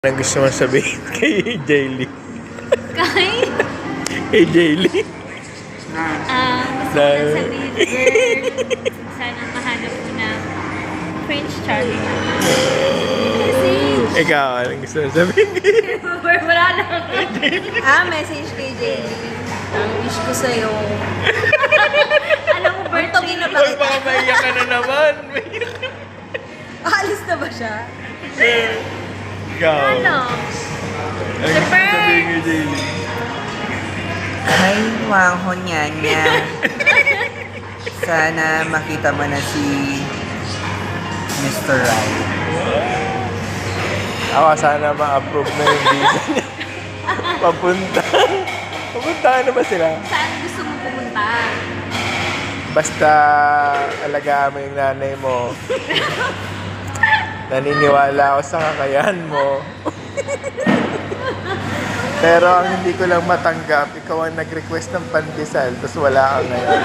Anong gusto mo sabihin kay Jaylee? Kay? Kay Jaylee? Gusto ko lang sabihin, girl, sana mahanap mo na Prince Charming. Message! Ikaw, anong gusto mo sabihin kay Wala lang. Message kay Jenny. Ang wish ko sa'yo. Alam mo, birthday na Hoy, baka maiyak ka na naman. Aalis na ba siya? Ikaw. Ano? Anong gusto mo sabihin kay Jaylee? Ay, wangho niya. Sana makita mo na si Mr. Right. Ako, sana ma-approve na yung visa niya. Papunta na ba sila? Saan gusto mo pumunta? Basta alagaan mo yung nanay mo. Naniniwala ako sa kakayahan mo. Pero ang hindi ko lang matanggap, ikaw ang nag-request ng pandesal, tapos wala ka ngayon.